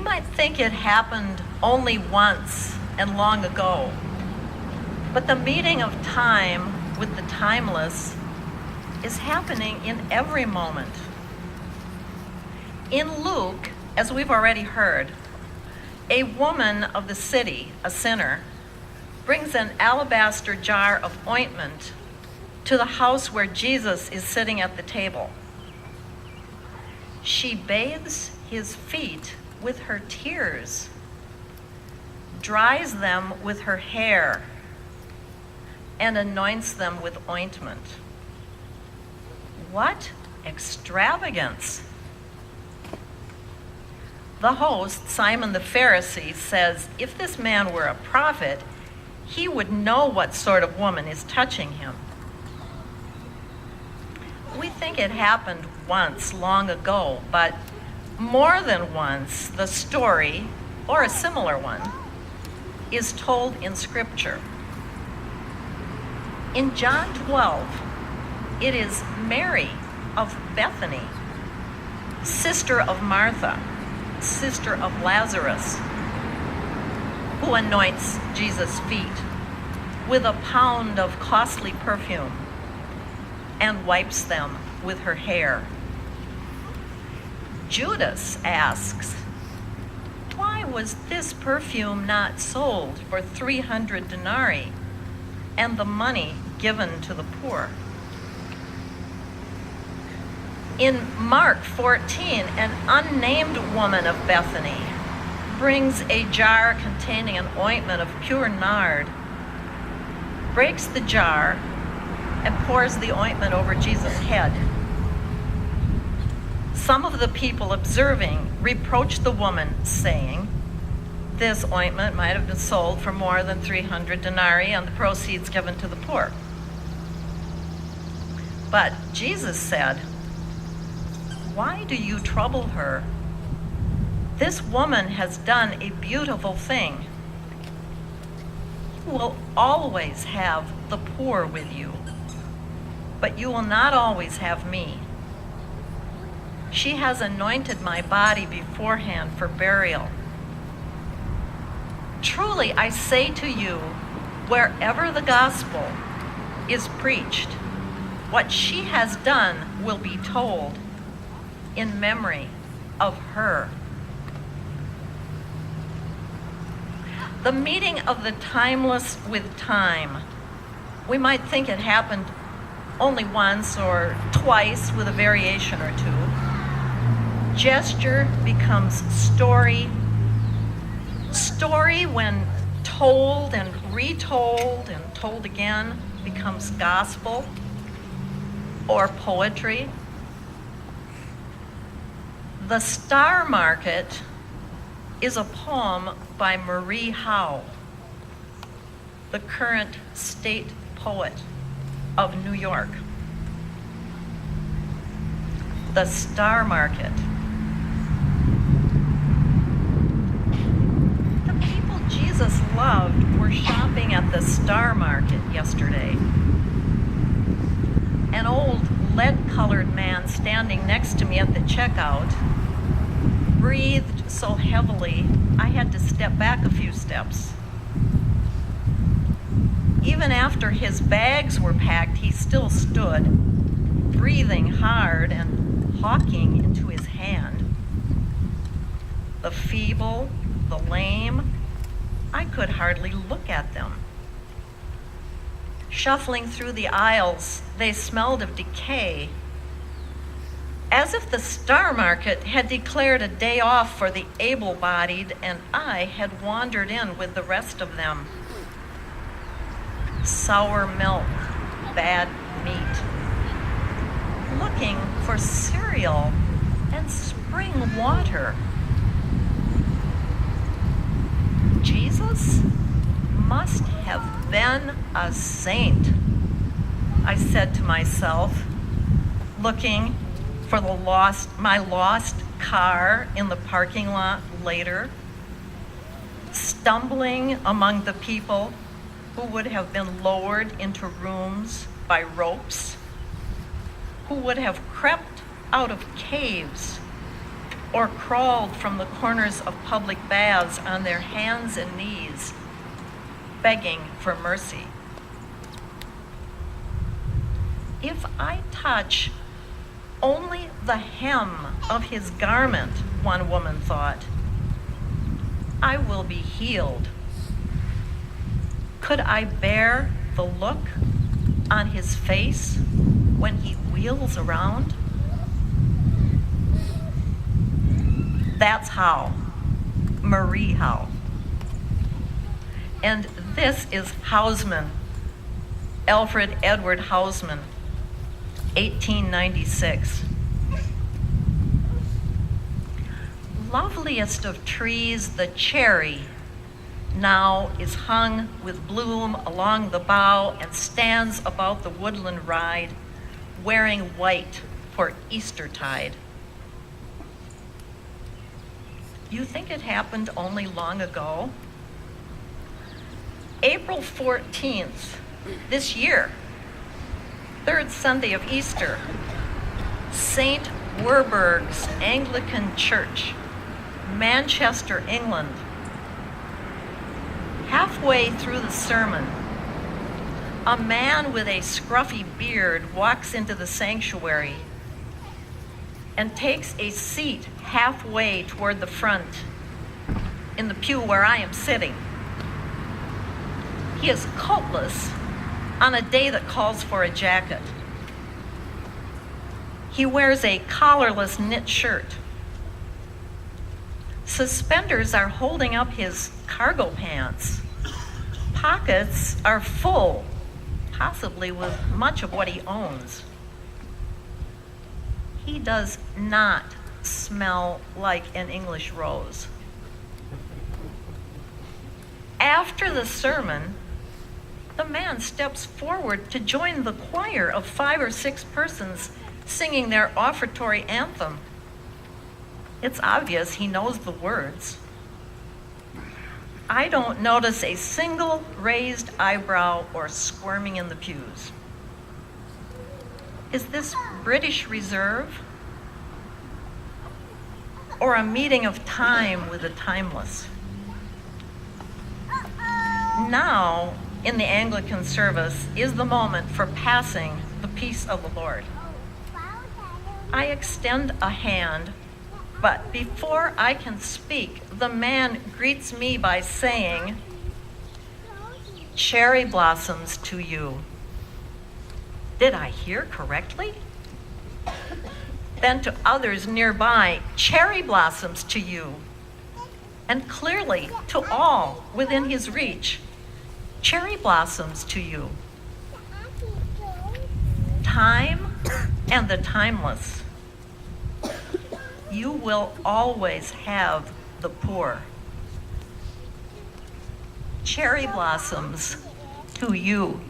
We might think it happened only once and long ago, but the meeting of time with the timeless is happening in every moment. In Luke, as we've already heard, a woman of the city, a sinner, brings an alabaster jar of ointment to the house where Jesus is sitting at the table. She bathes his feet with her tears, dries them with her hair, and anoints them with ointment. What extravagance! The host, Simon the Pharisee, says if this man were a prophet, he would know what sort of woman is touching him. We think it happened once long ago, but more than once, the story, or a similar one, is told in Scripture. In John 12, it is Mary of Bethany, sister of Martha, sister of Lazarus, who anoints Jesus' feet with a pound of costly perfume and wipes them with her hair. Judas asks, why was this perfume not sold for 300 denarii and the money given to the poor? In Mark 14, an unnamed woman of Bethany brings a jar containing an ointment of pure nard, breaks the jar, and pours the ointment over Jesus' head. Some of the people observing reproached the woman, saying, this ointment might have been sold for more than 300 denarii and the proceeds given to the poor. But Jesus said, why do you trouble her? This woman has done a beautiful thing. You will always have the poor with you, but you will not always have me. She has anointed my body beforehand for burial. Truly, I say to you, wherever the gospel is preached, what she has done will be told in memory of her. The meeting of the timeless with time. We might think it happened only once or twice with a variation or two. Gesture becomes story. Story, when told and retold and told again, becomes gospel or poetry. The Star Market is a poem by Marie Howe, the current state poet of New York. The Star Market. The people Jesus loved were shopping at the Star Market yesterday. An old lead-colored man standing next to me at the checkout breathed so heavily I had to step back a few steps. Even after his bags were packed, he still stood, breathing hard and hawking into his hand. The feeble, the lame, I could hardly look at them. Shuffling through the aisles, they smelled of decay, as if the Star Market had declared a day off for the able-bodied and I had wandered in with the rest of them. Sour milk, bad meat, looking for cereal and spring water. Jesus must have been a saint, I said to myself, looking for my lost car in the parking lot later, stumbling among the people who would have been lowered into rooms by ropes, who would have crept out of caves or crawled from the corners of public baths on their hands and knees, begging for mercy. If I touch only the hem of his garment, one woman thought, I will be healed. Could I bear the look on his face when he wheels around? That's Howe, Marie Howe. And this is Hausman, Alfred Edward Hausman, 1896. Loveliest of trees, the cherry, now is hung with bloom along the bough and stands about the woodland ride, wearing white for Eastertide. You think it happened only long ago? April 14th, this year, third Sunday of Easter, St. Werburgh's Anglican Church, Manchester, England. Halfway through the sermon, a man with a scruffy beard walks into the sanctuary and takes a seat halfway toward the front in the pew where I am sitting. He is coatless on a day that calls for a jacket. He wears a collarless knit shirt. Suspenders are holding up his cargo pants. Pockets are full, possibly with much of what he owns. He does not smell like an English rose. After the sermon, the man steps forward to join the choir of 5 or 6 persons singing their offertory anthem. It's obvious he knows the words. I don't notice a single raised eyebrow or squirming in the pews. Is this British Reserve or a meeting of time with the timeless? Now, in the Anglican service, is the moment for passing the peace of the Lord. I extend a hand, but before I can speak, the man greets me by saying, "Cherry blossoms to you." Did I hear correctly? Then to others nearby, "Cherry blossoms to you." And clearly to all within his reach, "Cherry blossoms to you." Time and the timeless. You will always have the poor. Cherry blossoms to you.